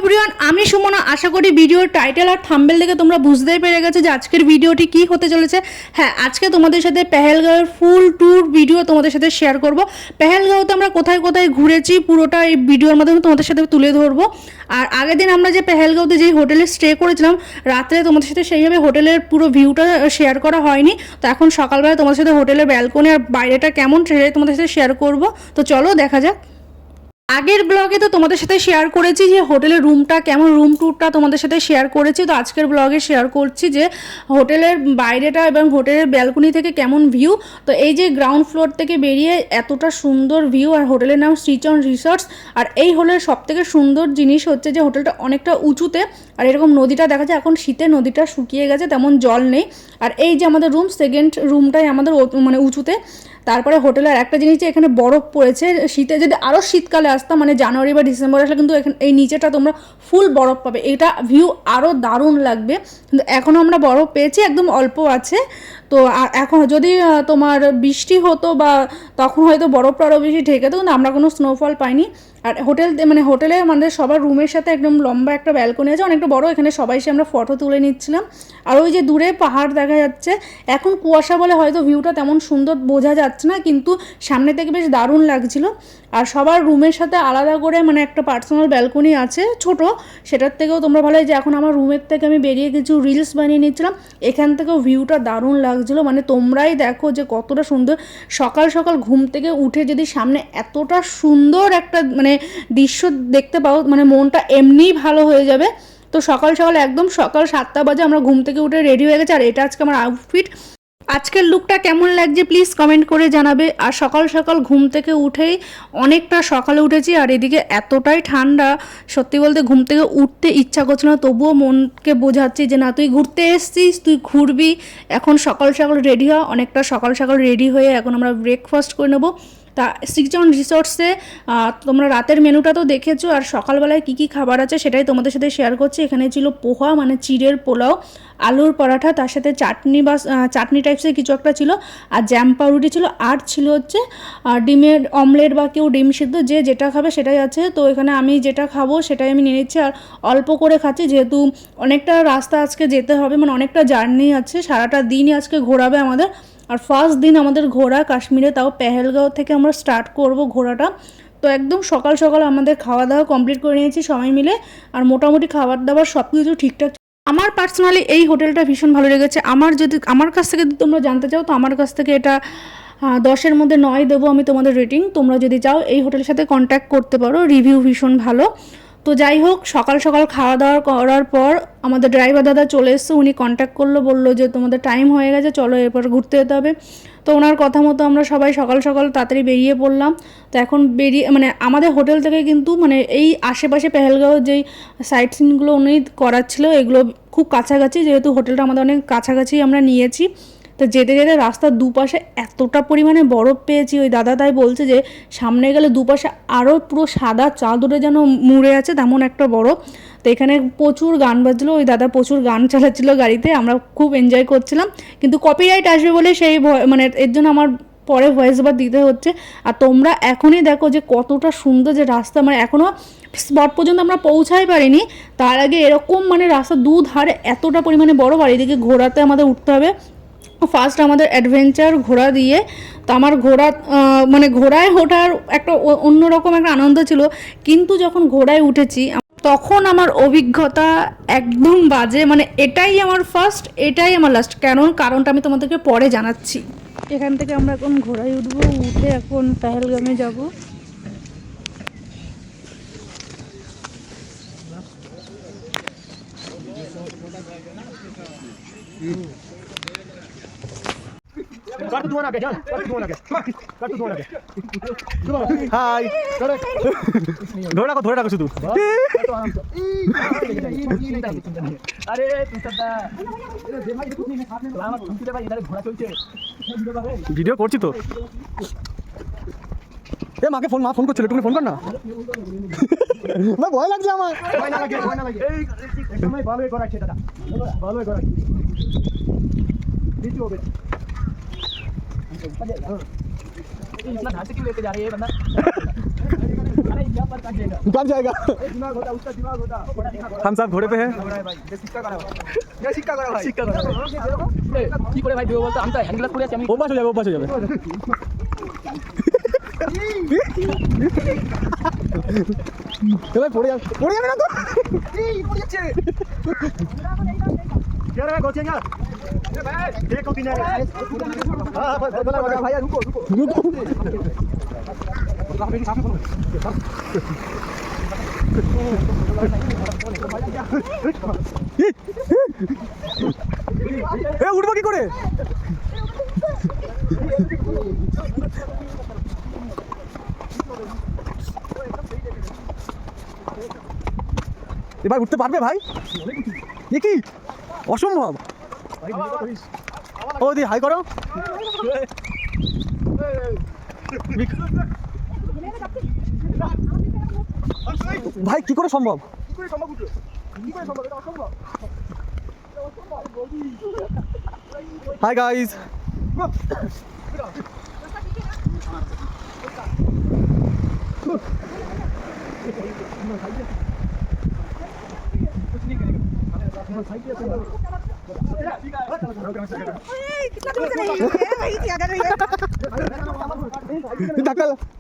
Everyone, আমি সুমনা। আশা করি ভিডিওর টাইটেল আর থাম্বনেল দেখে তোমরা বুঝতেই পেরে গেছো যে আজকের ভিডিওটি কি হতে চলেছে। হ্যাঁ, আজকে তোমাদের সাথে পেহেলগাঁওয়ের ফুল ট্যুর ভিডিও তোমাদের সাথে শেয়ার করব। পেহেলগাঁওতে আমরা কোথায় কোথায় ঘুরেছি পুরোটা এই ভিডিওর মাধ্যমে তোমাদের সাথে তুলে ধরবো। আর আগের দিন আমরা যে পেহেলগাঁওতে যেই হোটেলে স্টে করেছিলাম, রাত্রে তোমাদের সাথে সেইভাবে হোটেলের পুরো ভিউটা শেয়ার করা হয়নি। তো এখন সকালবেলা তোমাদের সাথে হোটেলের ব্যালকনি আর বাইরেটা কেমন সেটাই তোমাদের সাথে শেয়ার করব। তো চলো দেখা যাক। আগের ব্লগে তো তোমাদের সাথে শেয়ার করেছি যে হোটেলের রুমটা কেমন, রুম ট্যুরটা তোমাদের সাথে শেয়ার করেছি। তো আজকের ব্লগে শেয়ার করছি যে হোটেলের বাইরেটা এবং হোটেলের ব্যালকনি থেকে কেমন ভিউ। তো এই যে গ্রাউন্ড ফ্লোর থেকে বেরিয়ে এতটা সুন্দর ভিউ, আর হোটেলের নাম শ্রীচন রিসর্টস। আর এই হোটেলের সবথেকে সুন্দর জিনিস হচ্ছে যে হোটেলটা অনেকটা উঁচুতে, আর এরকম নদীটা দেখা যায়। এখন শীতে নদীটা শুকিয়ে গেছে, তেমন জল নেই। আর এই যে আমাদের রুম, সেকেন্ড রুমটাই আমাদের মানে উঁচুতে। তারপরে হোটেলের একটা জিনিস যে এখানে বরফ পড়েছে। শীতে যদি আরও শীতকালে আসতাম, মানে জানুয়ারি বা ডিসেম্বর আসলে কিন্তু এখানে এই নিচেটা তোমরা ফুল বরফ পাবে, এটা ভিউ আরও দারুণ লাগবে। কিন্তু এখনও আমরা বরফ পেয়েছি, একদম অল্প আছে। তো এখন যদি তোমার বৃষ্টি হতো বা তখন হয়তো বরফটা আরও বেশি ঢেকে যেত, কিন্তু আমরা কোনো স্নোফল পাইনি। আর হোটেলে আমাদের সবার রুমের সাথে একদম লম্বা একটা ব্যালকনি আছে, অনেকটা বড়। এখানে সবাই এসে আমরা ফটো তুলে নিচ্ছিলাম। আর ওই যে দূরে পাহাড় দেখা যাচ্ছে। এখন কুয়াশা বলে হয়তো ভিউটা তেমন সুন্দর বোঝা যাচ্ছে না, কিন্তু সামনে থেকে বেশ দারুণ লাগছিল। আর সবার রুমের সাথে আলাদা করে মানে একটা পার্সোনাল ব্যালকনি আছে ছোট, সেটার থেকেও তোমরা ভালো। যে এখন আমার রুমের থেকে আমি বেরিয়ে কিছু রিলস বানিয়ে নিচ্ছিলাম, এখান থেকেও ভিউটা দারুণ লাগছিলো। মানে তোমরাই দেখো যে কতটা সুন্দর। সকাল সকাল ঘুম থেকে উঠে যদি সামনে এতটা সুন্দর একটা মানে দৃশ্য দেখতে পাও, মানে মনটা এমনিই ভালো হয়ে যাবে। তো সকাল সকাল একদম সকাল 7টা বাজে আমরা ঘুম থেকে উঠে রেডি হয়ে গেছে। আর এটা আজকে আমার আউটফিট। আজকের লুকটা কেমন লাগছে প্লিজ কমেন্ট করে জানাবে। আর সকাল সকাল ঘুম থেকে উঠেই অনেকটা সকালে উঠেছি, আর এদিকে এতটাই ঠান্ডা, সত্যি বলতে ঘুম থেকে উঠতে ইচ্ছা করছে না, তবুও মনকে বোঝাচ্ছি যে না, তুই ঘুরতে এসছিস, তুই ঘুরবি। এখন সকাল সকাল রেডি হওয়া, অনেকটা সকাল সকাল রেডি হয়ে এখন আমরা ব্রেকফাস্ট করে নেবো। তা শ্রীচন রিসর্টসে তোমরা রাতের মেনুটা তো দেখেছো, আর সকালবেলায় কী কী খাবার আছে সেটাই তোমাদের সাথে শেয়ার করছি। এখানে ছিল পোহা, মানে চিড়ের পোলাও, আলুর পরাঠা, তার সাথে চাটনি বা চাটনি টাইপসের কিছু একটা ছিল, আর জ্যাম পাউরুটি ছিল, আর ছিল হচ্ছে ডিমের অমলেট বা কেউ ডিম সিদ্ধ, যে যেটা খাবে সেটাই আছে। তো এখানে আমি যেটা খাবো সেটাই আমি নিয়ে নিচ্ছি, আর অল্প করে খাচ্ছি যেহেতু অনেকটা রাস্তা আজকে যেতে হবে, মানে অনেকটা জার্নি আছে, সারাটা দিনই আজকে ঘোরাবে আমাদের। আর ফার্স্ট দিন আমাদের ঘোরা কাশ্মীরে, তাও পেহেলগাঁও থেকে আমরা স্টার্ট করব ঘোরাটা। তো একদম সকাল সকাল আমাদের খাওয়া দাওয়া কমপ্লিট করে নিয়েছি সবাই মিলে, আর মোটামুটি খাবার দাবার সব কিছু ঠিকঠাক। আমার পার্সোনালি এই হোটেলটা ভীষণ ভালো লেগেছে। আমার কাছ থেকে যদি তোমরা জানতে চাও, তো আমার কাছ থেকে এটা 10-এর মধ্যে 9 দেবো আমি তোমাদের রেটিং। তোমরা যদি চাও এই হোটেলের সাথে কন্ট্যাক্ট করতে পারো, রিভিউ ভীষণ ভালো। তো যাই হোক, সকাল সকাল খাওয়া দাওয়া করার পর আমাদের ড্রাইভার দাদা চলে এসছে। উনি কন্ট্যাক্ট করলো, বললো যে তোমাদের টাইম হয়ে গেছে, চলো এরপর ঘুরতে যেতে হবে। তো ওনার কথা মতো আমরা সবাই সকাল সকাল তাড়াতাড়ি বেরিয়ে পড়লাম। তো এখন মানে আমাদের হোটেল থেকে কিন্তু মানে এই আশেপাশে পেহেলগাঁওয়ের যেই সাইট সিনগুলো উনি করাচ্ছিল, এগুলো খুব কাছাকাছি, যেহেতু হোটেলটা আমাদের অনেক কাছাকাছি আমরা নিয়েছি। তো যেতে যেতে রাস্তার দুপাশে এতটা পরিমাণে বরফ পেয়েছি, ওই দাদা তাই বলছে যে সামনে গেলে দুপাশে আরও পুরো সাদা চাদরে যেন মুড়ে আছে, তেমন একটা বরফ। তো এখানে প্রচুর গান বাজলো, ওই দাদা প্রচুর গান চালাচ্ছিল গাড়িতে, আমরা খুব এনজয় করছিলাম। কিন্তু কপিরাইট আসবে বলে সেই মানে এর জন্য আমার পরে ভয়েস ওভার দিতে হচ্ছে। আর তোমরা এখনই দেখো যে কতটা সুন্দর যে রাস্তা, মানে এখনও স্পট পর্যন্ত আমরা পৌঁছাই পারিনি, তার আগে এরকম মানে রাস্তা দুধারে এতটা পরিমাণে বরফ। আর এদিকে ঘোড়াতে আমাদের উঠতে হবে। ফার্স্ট আমাদের অ্যাডভেঞ্চার ঘোড়া দিয়ে। তো আমার মানে ঘোড়ায় ওঠার একটা অন্যরকম একটা আনন্দ ছিল, কিন্তু যখন ঘোড়ায় উঠেছি তখন আমার অভিজ্ঞতা একদম বাজে। মানে এটাই আমার ফার্স্ট, এটাই আমার লাস্ট। কারণটা আমি তোমাদেরকে পরে জানাচ্ছি। এখান থেকে আমরা এখন ঘোড়ায় উঠবো, উঠে এখন পেহেলগামে যাবো। হাই, ধরে রাখো শুধু। ভিডিও করছি তো। মাকে মা ফোন করছিল, তুমি ফোন কর না। ভয় লাগছে আমার। ভালোই করাচ্ছে দাদা, ভালোই করাচ্ছে। इतना धार से क्यों लेके जा रहे हैं ये बंदा? अरे यहाँ पर काट देगा। कब जाएगा? दिमाग होता, उसका दिमाग होता। हम सब घोड़े पे हैं। भाई ये सिक्का करा भाई, ये सिक्का करा भाई, सिक्का करा কি করে ভাই দিও বলতো? আমি তো হ্যান্ড গ্লাস পরে আছি, আমি वो पास हो जाएगा, वो पास हो जाएगा। तो भाई पड़े जाবে না তো। এই পড়ে যাচ্ছে। क्या रहा है कोचिंग यार? देखो कि नहीं। हां बोला भाई रुको रुको। এ উঠবো কি করে? এবার উঠতে পারবে ভাই? এ কি অসম্ভব। ও দি হাই করো। ভাই কি করে সম্ভব? Hi guys.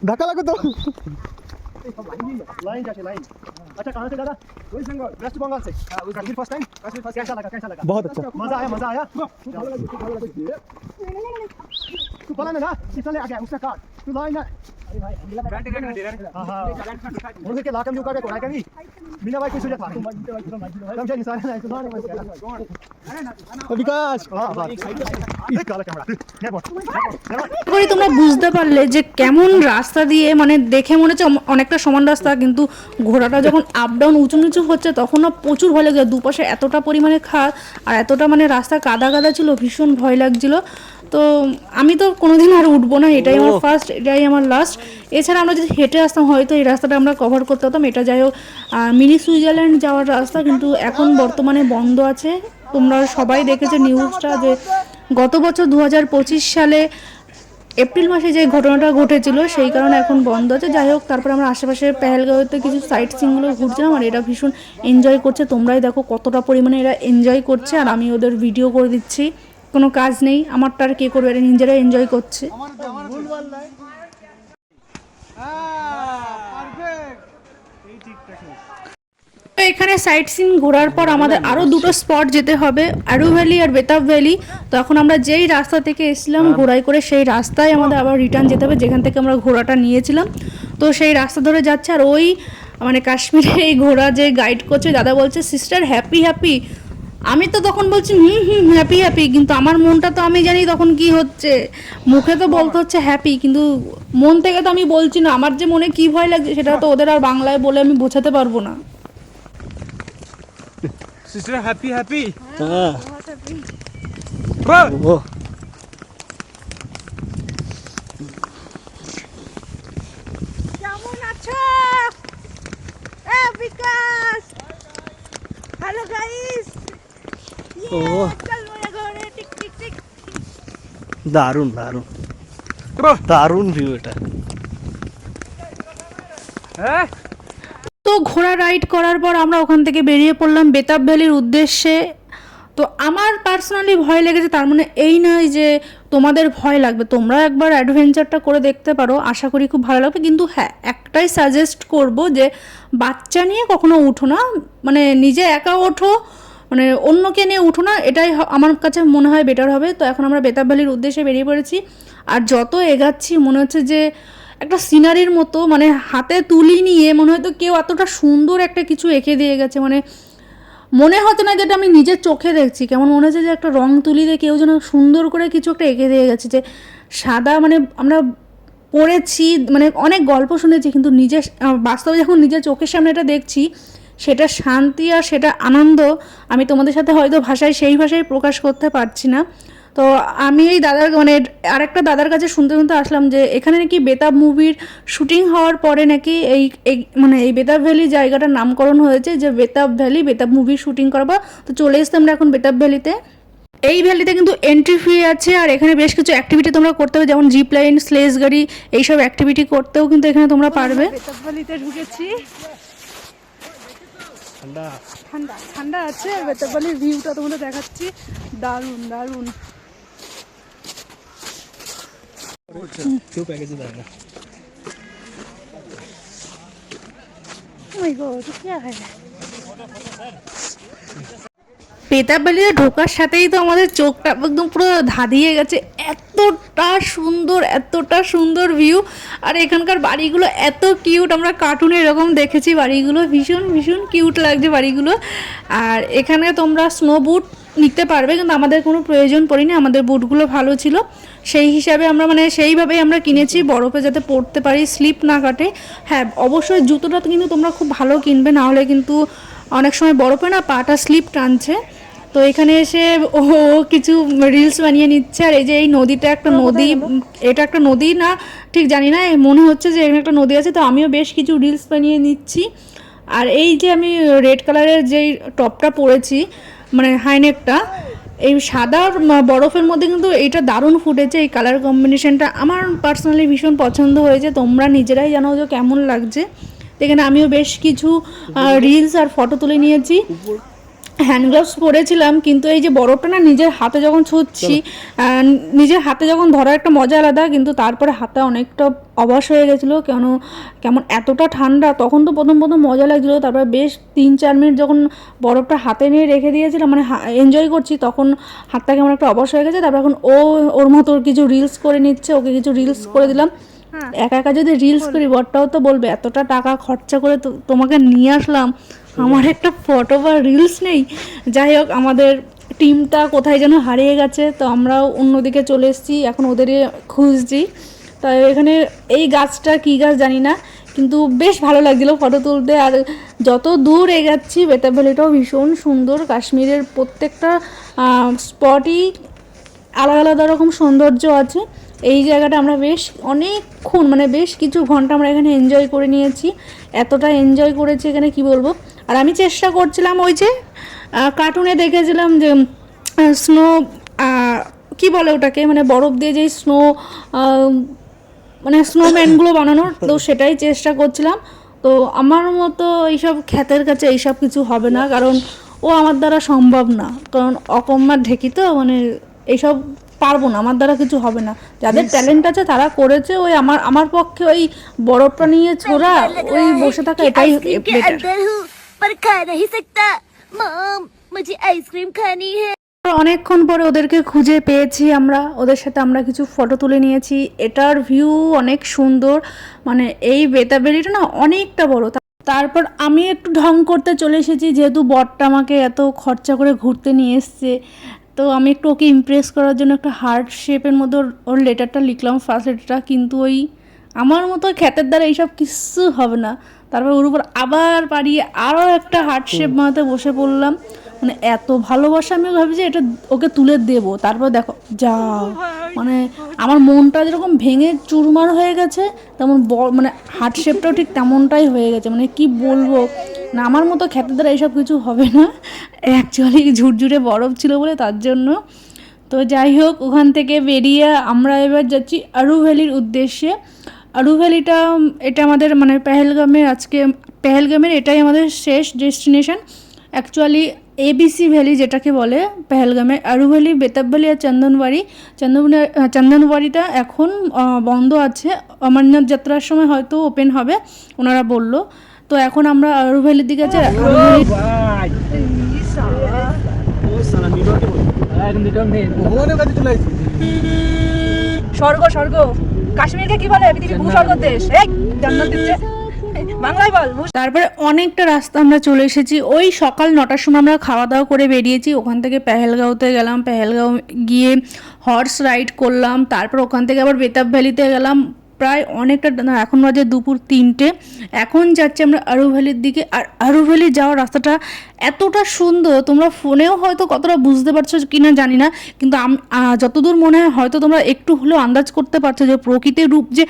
धक्का लगो तो लाइन जाके लाइन। अच्छा कहाँ से दादा? वेस्ट बंगाल, वेस्ट बंगाल से। Kashmir first time? Kashmir first कैसा लगा? कैसा लगा? बहुत अच्छा। मजा आया, मजा आया। तू बोला ना कितना ले आ गया उसका कार्ड? तू लाइन ना। हाँ हाँ। उनके के लाकम जो का कोड़ा कभी बिना भाई कुछ हो जाता। तुम चाहिए सारे ना तो विकास। हाँ हाँ। एक काला कैमरा। ये बोल। করে তোমরা বুঝতে পারলে যে কেমন রাস্তা দিয়ে, মানে দেখে মনে হচ্ছে অনেকটা সমান রাস্তা, কিন্তু ঘোড়াটা যখন আপ ডাউন উঁচু নিচু হচ্ছে তখন না প্রচুর ভয় লাগছে। দুপাশে এতটা পরিমাণে খাদ আর এতটা মানে রাস্তা কাদা কাদা ছিল, ভীষণ ভয় লাগছিল। তো আমি তো কোনোদিন আর উঠবো না, এটাই আমার ফার্স্ট, এটাই আমার লাস্ট। এছাড়া আমরা যদি হেঁটে আসতাম হয়তো এই রাস্তাটা আমরা কভার করতে হতাম। এটা যাই হোক মিনি সুইজারল্যান্ড যাওয়ার রাস্তা, কিন্তু এখন বর্তমানে বন্ধ আছে। তোমরা সবাই দেখেছো নিউজটা যে গত বছর 2025 সালে এপ্রিল মাসে যে ঘটনাটা ঘটেছিল সেই কারণে এখন বন্ধ আছে। যাই হোক, তারপর আমরা আশেপাশে পেহেলগাঁওতে কিছু সাইট সিনগুলো ঘুরছিলাম আর এরা ভীষণ এনজয় করছে। তোমরাই দেখো কতটা পরিমাণে এরা এনজয় করছে, আর আমি ওদের ভিডিও করে দিচ্ছি। কোনো কাজ নেই, আমারটা আর কে করবে, এরা নিজেরা এনজয় করছে। তো এখানে সাইট সিন ঘোরার পর আমাদের আরও দুটো স্পট যেতে হবে, আরু ভ্যালি আর বেতাব ভ্যালি। তো এখন আমরা যেই রাস্তা থেকে এসেছিলাম ঘোড়ায় করে সেই রাস্তায় আমাদের আবার রিটার্ন যেতে হবে, যেখান থেকে আমরা ঘোড়াটা নিয়েছিলাম। তো সেই রাস্তা ধরে যাচ্ছে, আর ওই মানে কাশ্মীরে এই ঘোড়া যে গাইড করছে দাদা বলছে সিস্টার হ্যাপি হ্যাপি। আমি তো তখন বলছি হ্যাপি হ্যাপি, কিন্তু আমার মনটা তো আমি জানি তখন কি হচ্ছে। মুখে তো বলতে হচ্ছে হ্যাপি, কিন্তু মন থেকে তো আমি বলছি না। আমার যে মনে কি ভয় লাগছে সেটা তো ওদের আর বাংলায় বলে আমি বোঝাতে পারবো না। Sister happy happy. हाँ वो কেমন আছো? এ বিকাশ, হ্যালো গাইস। ओ চল মোরা ঘরে টিক টিক টিক। दारुण दारुण दारुण ভিউ এটা। তো ঘোড়া রাইড করার পর আমরা ওখান থেকে বেরিয়ে পড়লাম বেতাব ভ্যালির উদ্দেশ্যে। তো আমার পার্সোনালি ভয় লেগেছে, তার মানে এই নয় যে তোমাদের ভয় লাগবে। তোমরা একবার অ্যাডভেঞ্চারটা করে দেখতে পারো, আশা করি খুব ভালো লাগবে। কিন্তু হ্যাঁ, একটাই সাজেস্ট করব যে বাচ্চা নিয়ে কখনো উঠো না, মানে নিজে একা ওঠো, মানে অন্যকে নিয়ে উঠো না, এটাই আমার কাছে মনে হয় বেটার হবে। তো এখন আমরা বেতাব ভ্যালির উদ্দেশ্যে বেরিয়ে পড়েছি, আর যত এগাচ্ছি মনে হচ্ছে যে একটা সিনারির মতো, মানে হাতে তুলি নিয়ে মনে হয়তো কেউ এতটা সুন্দর একটা কিছু এঁকে দিয়ে গেছে। মানে মনে হচ্ছে না যেটা আমি নিজের চোখে দেখছি, কেমন মনে হচ্ছে যে একটা রং তুলি দিয়ে কেউ যেন সুন্দর করে কিছু একটা এঁকে দিয়ে গেছে। যে সাদা, মানে আমরা পড়েছি, মানে অনেক গল্প শুনেছি, কিন্তু নিজের বাস্তবে যখন নিজের চোখের সামনে এটা দেখছি সেটা শান্তি আর সেটা আনন্দ আমি তোমাদের সাথে হয়তো সেই ভাষায় প্রকাশ করতে পারছি না। তো আমি এই দাদার, মানে আরেকটা দাদার কাছে শুনতে শুনতে আসলাম যে এখানে নাকি বেতাব মুভির শুটিং হওয়ার পরে নাকি মানে এই বেতাব ভ্যালি জায়গাটার নামকরণ হয়েছে, যে বেতাব ভ্যালি, বেতাব মুভির শুটিং করবা। তো চলে এসেছি আমরা এখন বেতাব ভ্যালিতে। এই ভ্যালিতে কিন্তু এন্ট্রি ফি আছে, আর এখানে বেশ কিছু অ্যাক্টিভিটি তোমরা করতে হবে, যেমন জিপ লাইন, স্লেজ গাড়ি, এইসব অ্যাক্টিভিটি করতেও কিন্তু এখানে তোমরা পারবে। বেতাববালিতে ঢুকেছি, ঠান্ডা ঠান্ডা ঠান্ডা আছে, আর বেতাববালির ভিউটা তোমাদের দেখাচ্ছি, দারুণ দারুণ। কেউ প্যাকেজে দেয় না। Oh my God, ये क्या है? বেতাববালিতে ঢোকার সাথেই তো আমাদের চোখটা একদম পুরো ধাঁধিয়ে গেছে, এতটা সুন্দর ভিউ। আর এখানকার বাড়িগুলো এত কিউট, আমরা কার্টুনে এরকম দেখেছি বাড়িগুলো, ভীষণ ভীষণ কিউট লাগছে বাড়িগুলো। আর এখানে তোমরা স্নো বুট নিতে পারবে, কিন্তু আমাদের কোনো প্রয়োজন পড়েনি, আমাদের বুটগুলো ভালো ছিল, সেই হিসাবে আমরা মানে সেইভাবেই আমরা কিনেছি, বরফে যাতে পড়তে পারি, স্লিপ না কাটে। হ্যাঁ অবশ্যই জুতোটা কিন্তু তোমরা খুব ভালো কিনবে, না হলে কিন্তু অনেক সময় বরফে না পাটা স্লিপ টানছে। তো এখানে এসে ও কিছু রিলস বানিয়ে নিচ্ছে। আর এই যে এই নদীটা একটা নদী, এটা একটা নদী না ঠিক জানি না, মনে হচ্ছে যে এখানে একটা নদী আছে, তো আমিও বেশ কিছু রিলস বানিয়ে নিচ্ছি। আর এই যে আমি রেড কালারের যেই টপটা পরেছি, মানে হাইনেকটা, এই সাদা বরফের মধ্যে কিন্তু এইটা দারুণ ফুটেছে, এই কালার কম্বিনেশনটা আমার পার্সোনালি ভীষণ পছন্দ হয়েছে, তোমরা নিজেরাই জানো যে কেমন লাগছে। এখানে আমিও বেশ কিছু রিলস আর ফটো তুলে নিয়েছি। হ্যান্ড গ্লাভস পরেছিলাম, কিন্তু এই যে বরফটা না নিজের হাতে যখন ছুঁচ্ছি, নিজের হাতে যখন ধরার একটা মজা আলাদা, কিন্তু তারপরে হাতে অনেকটা অবশ হয়ে গেছিলো, কেমন এতটা ঠান্ডা, তখন তো প্রথম মজা লাগছিলো, তারপরে বেশ 3-4 মিনিট যখন বরফটা হাতে নিয়ে রেখে দিয়েছিলাম, মানে এনজয় করছি, তখন হাতটা কেমন একটা অবশ হয়ে গেছে। তারপর এখন ওর মতো কিছু রিলস করে নিচ্ছে, ওকে কিছু রিলস করে দিলাম। একা একা যদি রিলস করি বরটাও তো বলবে এতটা টাকা খরচা করে তোমাকে নিয়ে আসলাম, আমার একটা ফটো বা রিলস নেই। যাই হোক, আমাদের টিমটা কোথায় যেন হারিয়ে গেছে, তো আমরাও অন্যদিকে চলে এসেছি, এখন ওদের খুঁজছি। তাই এখানে এই গাছটা কী গাছ জানি না, কিন্তু বেশ ভালো লাগছিলো ফটো তুলতে। আর যত দূর এগাচ্ছি বেতাব ভ্যালিটাও ভীষণ সুন্দর, কাশ্মীরের প্রত্যেকটা স্পটই আলাদা আলাদা রকম সৌন্দর্য আছে। এই জায়গাটা আমরা অনেকক্ষণ মানে বেশ কিছু ঘন্টা আমরা এখানে এনজয় করে নিয়েছি, এতটা এনজয় করেছি এখানে কি বলবো। আর আমি চেষ্টা করছিলাম, ওই যে কার্টুনে দেখেছিলাম যে স্নো কি বলে ওটাকে, মানে বরফ দিয়ে যেই স্নো মানে স্নোম্যানগুলো বানানোর, তো সেটাই চেষ্টা করছিলাম। তো আমার মতো এইসব খ্যাতের কাছে এইসব কিছু হবে না, কারণ ও আমার দ্বারা সম্ভব না, কারণ অকম্মার ঢেকি তো, মানে এইসব পারবো না, আমার দ্বারা কিছু হবে না। যাদের ট্যালেন্ট আছে তারা করেছে, ওই আমার পক্ষে ওই বরফটা নিয়ে ছোড়া, ওই বসে থাকা এটাই বেটার। पर खा नहीं सकता मॉम, मुझे आइसक्रीम खानी है। অনেকক্ষণ পরে ওদেরকে খুঁজে পেয়েছি আমরা, ওদের সাথে আমরা কিছু ফটো তুলে নিয়েছি। এটার ভিউ অনেক সুন্দর, মানে এই বেতাবেরিটা না অনেকটা বড়। তারপর আমি একটু ঢং করতে চলে এসেছি, যেহেতু বরটা আমাকে এত খরচা করে ঘুরতে নিয়ে এসছে, তো আমি একটু ওকে ইমপ্রেস করার জন্য একটা হার্ট শেপের মধ্যে ওর লেটারটা লিখলাম, ফার্স্ট লেটারটা। কিন্তু ওই আমার মতো খ্যাতের দ্বারা এইসব কিছু হবে না। তারপর ওর উপর আবার পাড়িয়ে আরও একটা হার্ট শেপ বানাতে বসে পড়লাম, মানে এত ভালোবাসা, আমি ভাবছি এটা ওকে তুলে দেবো। তারপর দেখো যাও, মানে আমার মনটা যেরকম ভেঙে চুরমার হয়ে গেছে, তেমন মানে হার্ট শেপটাও ঠিক তেমনটাই হয়ে গেছে। মানে কি বলবো, না আমার মতো খ্যাতের দ্বারা এইসব কিছু হবে না, অ্যাকচুয়ালি ঝুরঝুরে বরফ ছিল বলে তার জন্য। তো যাই হোক, ওখান থেকে বেরিয়ে আমরা এবার যাচ্ছি আরু ভ্যালির উদ্দেশ্যে। আরু ভ্যালিটা এটা আমাদের মানে পেহেলগামের এটাই আমাদের শেষ ডেস্টিনেশন। অ্যাকচুয়ালি ABC ভ্যালি যেটাকে বলে পেহেলগামে, আরু ভ্যালি, বেতাব ভ্যালি আর চন্দনবাড়িটা এখন বন্ধ আছে, অমরনাথ যাত্রার সময় হয়তো ওপেন হবে ওনারা বলল। তো এখন আমরা আরু ভ্যালির দিকে আছি। স্বর্গ স্বর্গ, কাশ্মীরকে কি বলে পৃথিবীর ভূস্বর্গ দেশ, জান্নাত দিচ্ছে বাংলায় বল। তারপরে অনেকটা রাস্তা আমরা চলে এসেছি, ওই সকাল 9টার সময় আমরা খাওয়া দাওয়া করে বেরিয়েছি। ওখান থেকে পেহেলগাঁওতে গেলাম, পেহেলগাঁও গিয়ে হর্স রাইড করলাম, তারপর ওখান থেকে আবার বেতাব ভ্যালিতে গেলাম। প্রায় অনেকটা, এখন বাজে দুপুর 3টে। এখন যাচ্ছি আমরা আরু ভ্যালির দিকে। আর আরু ভ্যালি যাওয়ার রাস্তাটা এতটা সুন্দর, তোমরা ফোনেও হয়তো কতটা বুঝতে পারছো কিনা জানি না, কিন্তু যতদূর মনে হয় হয়তো তোমরা একটু হলেও আন্দাজ করতে পারছো যে প্রকৃতির রূপ যে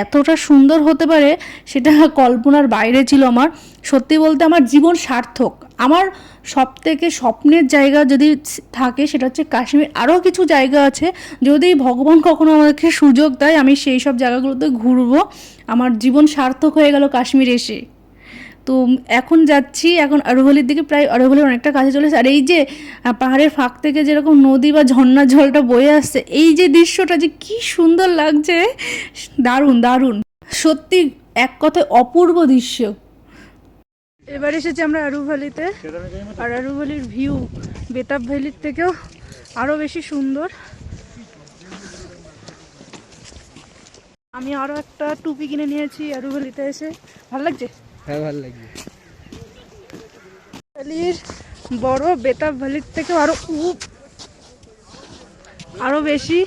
এতটা সুন্দর হতে পারে, সেটা কল্পনার বাইরে ছিল আমার। সত্যি বলতে আমার জীবন সার্থক, আমার সবথেকে স্বপ্নের জায়গা যদি থাকে সেটা হচ্ছে কাশ্মীর। আরও কিছু জায়গা আছে, যদি ভগবান কখনো আমাকে সুযোগ দেয় আমি সেই সব জায়গাগুলোতে ঘুরবো। আমার জীবন সার্থক হয়ে গেল কাশ্মীর এসে। তো এখন যাচ্ছি, এখন আরোহলির দিকে, প্রায় আরোহলির অনেকটা কাছে চলেছে। আর এই যে পাহাড়ের ফাঁক থেকে যেরকম নদী বা ঝর্ণার জলটা বয়ে আসছে, এই যে দৃশ্যটা যে কি সুন্দর লাগছে, দারুণ দারুণ, সত্যি এক কথায় অপূর্ব দৃশ্য। এবার এসেছি আমরা আরু ভ্যালিতে, আর আরু ভ্যালির ভিউ বেতাব ভ্যালির থেকেও আরও বেশি সুন্দর। আমি আরও একটা টুপি কিনে নিয়েছি আরু ভ্যালিতে এসে, ভালো লাগছে। হ্যাঁ ভালো লাগবে। ভ্যালির বড়, বেতাব ভ্যালির থেকেও আরও বেশি।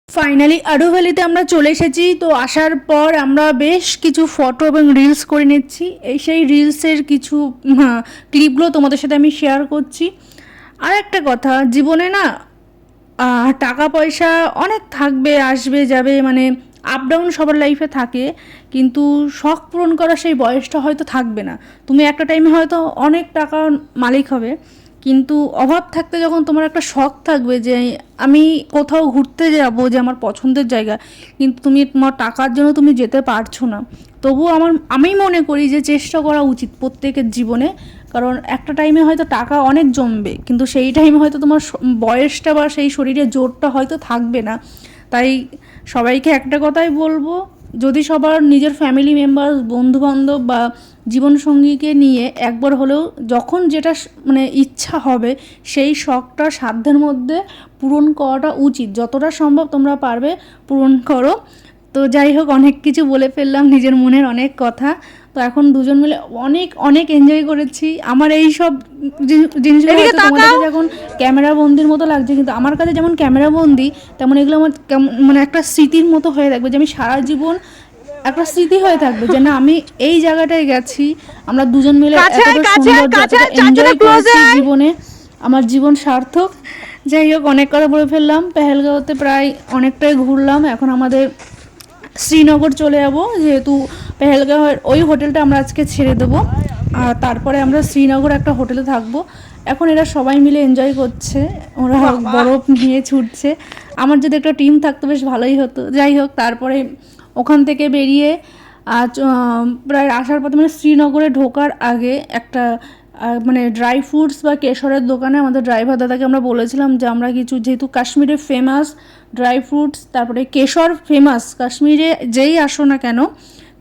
ফাইনালি আরু ভ্যালিতে আমরা চলে এসেছি। তো আসার পর আমরা বেশ কিছু ফটো এবং রিলস করে নিচ্ছি। এই সেই রিলসের কিছু ক্লিপগুলো তোমাদের সাথে আমি শেয়ার করছি। আর একটা কথা, জীবনে না টাকা পয়সা অনেক থাকবে, আসবে যাবে, মানে আপ ডাউন সবার লাইফে থাকে, কিন্তু শখ পূরণ করা সেই বয়সটা হয়তো থাকবে না। তুমি একটা টাইমে হয়তো অনেক টাকার মালিক হবে, কিন্তু অভাব থাকতে যখন তোমার একটা শখ থাকবে যে আমি কোথাও ঘুরতে যাব, যে আমার পছন্দের জায়গা, কিন্তু তুমি তোমার টাকার জন্য তুমি যেতে পারছো না, তবুও আমি মনে করি যে চেষ্টা করা উচিত প্রত্যেকের জীবনে। কারণ একটা টাইমে হয়তো টাকা অনেক জমবে, কিন্তু সেই টাইমে হয়তো তোমার বয়সটা বা সেই শরীরের জোরটা হয়তো থাকবে না। তাই সবাইকে একটা কথাই বলবো, যদি সবার নিজের ফ্যামিলি মেম্বার, বন্ধুবান্ধব বা জীবনসঙ্গীকে নিয়ে একবার হলেও যখন যেটা মানে ইচ্ছা হবে সেই শখটা সাধ্যের মধ্যে পূরণ করাটা উচিত। যতটা সম্ভব তোমরা পারবে পূরণ করো। তো যাই হোক, অনেক কিছু বলে ফেললাম, নিজের মনের অনেক কথা। তো এখন দুজন মিলে অনেক অনেক এনজয় করেছি। আমার এই সব জিনিসগুলো তোমাদের কাছে এখন ক্যামেরা বন্দির মতো লাগছে, কিন্তু আমার কাছে যেমন ক্যামেরা বন্দি, তেমন এগুলো আমার মানে একটা স্মৃতির মতো হয়ে থাকবে, যে আমি সারা জীবন একটা স্মৃতি হয়ে থাকবে যে না আমি এই জায়গাটায় গেছি, আমরা দুজন মিলে এনজয় করেছি জীবনে, আমার জীবন সার্থক। যাই হোক, অনেক কথা বলে ফেললাম। পেহেলগাঁওতে প্রায় অনেকটাই ঘুরলাম। এখন আমাদের শ্রীনগর চলে যাব, যেহেতু পেহেলগাঁওয়ের ওই হোটেলটা আমরা আজকে ছেড়ে দেবো, আর তারপরে আমরা শ্রীনগর একটা হোটেলে থাকবো। এখন এরা সবাই মিলে এনজয় করছে, ওরা বরফ নিয়ে ছুটছে। আমার যদি একটা টিম থাকতো বেশ ভালোই হতো। যাই হোক, তারপরে ওখান থেকে বেরিয়ে প্রায় আসার পথে মানে শ্রীনগরে ঢোকার আগে একটা মানে ড্রাই ফ্রুটস বা কেশরের দোকানে আমাদের ড্রাইভার দাদাকে আমরা বলেছিলাম যে আমরা কিছু, যেহেতু কাশ্মীরে ফেমাস ড্রাই ফ্রুটস, তারপরে কেশর ফেমাস, কাশ্মীরে যেই আসো না কেন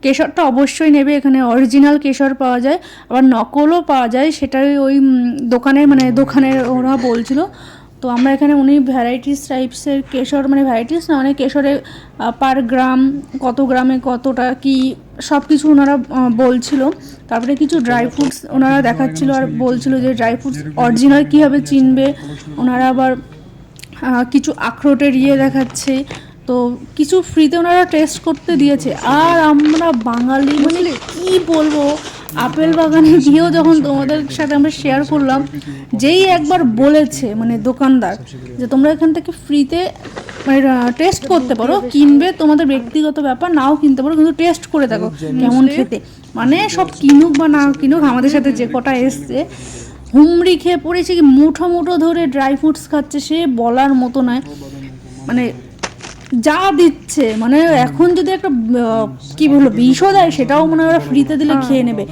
কেশরটা অবশ্যই নেবে। এখানে অরিজিনাল কেশর পাওয়া যায়, আবার নকলও পাওয়া যায়, সেটাই ওই দোকানের ওরা বলছিল। তো আমরা এখানে উনি ভ্যারাইটিস টাইপসের কেশর, মানে ভ্যারাইটিস না, অনেক কেশরে পার গ্রাম কত গ্রামে কতটা কি সব কিছু ওনারা বলছিল। তারপরে কিছু ড্রাই ফ্রুটস ওনারা দেখাচ্ছিল আর বলছিল যে ড্রাই ফ্রুটস অরিজিনাল কীভাবে চিনবে। ওনারা আবার কিছু আখরোটের দেখাচ্ছে, তো কিছু ফ্রিতে ওনারা টেস্ট করতে দিয়েছে। আর আমরা বাঙালি মানে কি বলবো, আপেল বাগানে গিয়েও যখন তোমাদের সাথে আমরা শেয়ার করলাম, যেই একবার বলেছে মানে দোকানদার যে তোমরা এখান থেকে ফ্রিতে মানে টেস্ট করতে পারো, কিনবে তোমাদের ব্যক্তিগত ব্যাপার, নাও কিনতে পারো, কিন্তু টেস্ট করে দেখো কেমন খেতে। মানে সব কিনুক বা না কিনুক, আমাদের সাথে যে কটা এসছে হুমড়ি খেয়ে পড়েছে, কি মুঠো মুঠো ধরে ড্রাই ফ্রুটস খাচ্ছে, সে বলার মতো নয়। মানে যা দিচ্ছে, মানে এখন যদি একটা কি বলবো বিষও দেয়, সেটাও মনে হয় ওরা ফ্রিতে দিলে খেয়ে নেবে।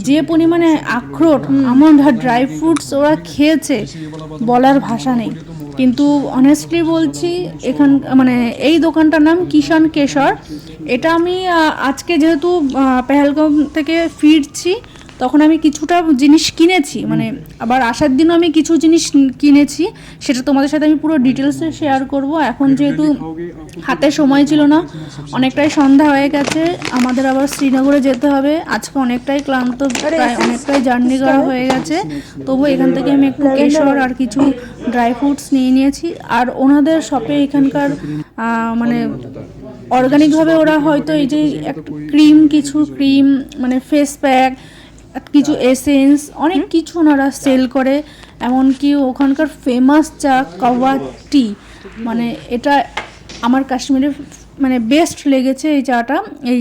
যে পরিমাণে আখরোট, আমন্ড আর ড্রাই ফ্রুটস ওরা খেয়েছে বলার ভাষা নেই। কিন্তু অনেস্টলি বলছি, এখান মানে এই দোকানটার নাম কিষান কেশর। এটা আমি আজকে যেহেতু পেহেলগাঁও থেকে ফিরছি, তখন আমি কিছুটা জিনিস কিনেছি, মানে আবার আসার দিনও আমি কিছু জিনিস কিনেছি, সেটা তোমাদের সাথে আমি পুরো ডিটেলসে শেয়ার করব। এখন যেহেতু হাতে সময় ছিল না, অনেকটাই সন্ধ্যা হয়ে গেছে, আমাদের আবার শ্রীনগরে যেতে হবে। আজকে অনেকটাই ক্লান্ত, প্রায় অনেকটাই জার্নি করা হয়ে গেছে, তবু এখান থেকে আমি একটু কেশর আর কিছু ড্রাই ফ্রুটস নিয়ে নিয়েছি। আর ওনাদের শপে এখানকার মানে অর্গানিকভাবে ওরা হয়তো এই যে কিছু ক্রিম মানে ফেস প্যাক, কিছু এসেন্স, অনেক কিছু ওনারা সেল করে। এমনকি ওখানকার ফেমাস চা কাওয়া টি, মানে এটা আমার কাশ্মীরে মানে বেস্ট লেগেছে এই চাটা। এই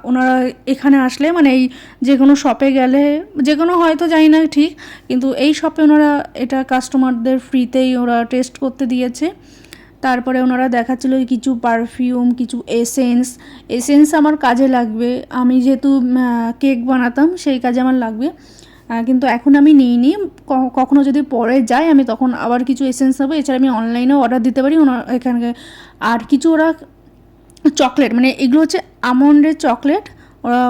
ওনারা এখানে আসলে মানে এই যে কোনো শপে গেলে, যে কোনো হয়তো জানি না ঠিক, কিন্তু এই শপে ওনারা এটা কাস্টমারদের ফ্রিতেই ওরা টেস্ট করতে দিয়েছে। তারপরে ওনারা দেখাচ্ছিল কিছু পারফিউম, কিছু এসেন্স আমার কাজে লাগবে, আমি যেহেতু কেক বানাতাম সেই কাজে আমার লাগবে, কিন্তু এখন আমি নিইনি, কখনো যদি পরে যাই আমি তখন আবার কিছু এসেন্স নেবো। এছাড়া আমি অনলাইনেও অর্ডার দিতে পারি ওনার এখানে। আর কিছু ওরা চকলেট, মানে এগুলো হচ্ছে আমন্ডের চকলেট, ওরা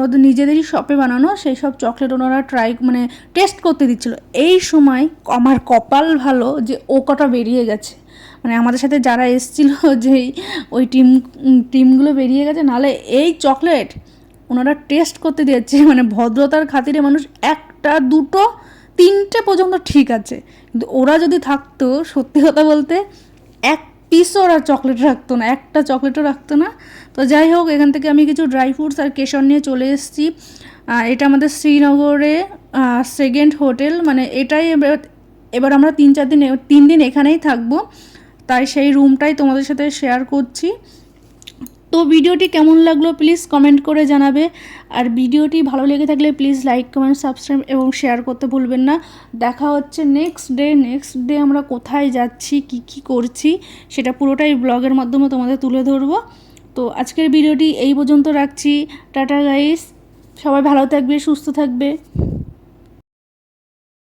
ওদের নিজেদেরই শপে বানানো, সেই সব চকলেট ওনারা মানে টেস্ট করতে দিচ্ছিলো। এই সময় আমার কপাল ভালো যে ও কটা বেরিয়ে গেছে, মানে আমাদের সাথে যারা এসেছিল যেই ওই টিমগুলো বেরিয়ে গেছে, নাহলে এই চকলেট ওনারা টেস্ট করতে দিয়েছে। মানে ভদ্রতার খাতিরে মানুষ একটা দুটো তিনটে পর্যন্ত ঠিক আছে, কিন্তু ওরা যদি থাকতো, সত্যি কথা বলতে এক পিসও ওরা চকলেট রাখতো না, একটা চকলেটও রাখতো না। তো যাই হোক, এখান থেকে আমি কিছু ড্রাই ফ্রুটস আর কেশর নিয়ে চলে এসেছি। এটা আমাদের শ্রীনগরে সেকেন্ড হোটেল, মানে এটাই এবার আমরা 3 দিন এখানেই থাকবো, তাই সেই রুমটাই তোমাদের সাথে শেয়ার করছি। তো ভিডিওটি কেমন লাগলো প্লিজ কমেন্ট করে জানাবে, আর ভিডিওটি ভালো লেগে থাকলে প্লিজ লাইক, কমেন্ট, সাবস্ক্রাইব এবং শেয়ার করতে ভুলবেন না। দেখা হচ্ছে নেক্সট ডে আমরা কোথায় যাচ্ছি, কি করছি, সেটা পুরোটাই ব্লগের মাধ্যমে তোমাদের তুলে ধরবো। তো আজকের ভিডিওটি এই পর্যন্ত রাখছি। টাটা গাইস, সবাই ভালো থাকবে, সুস্থ থাকবে।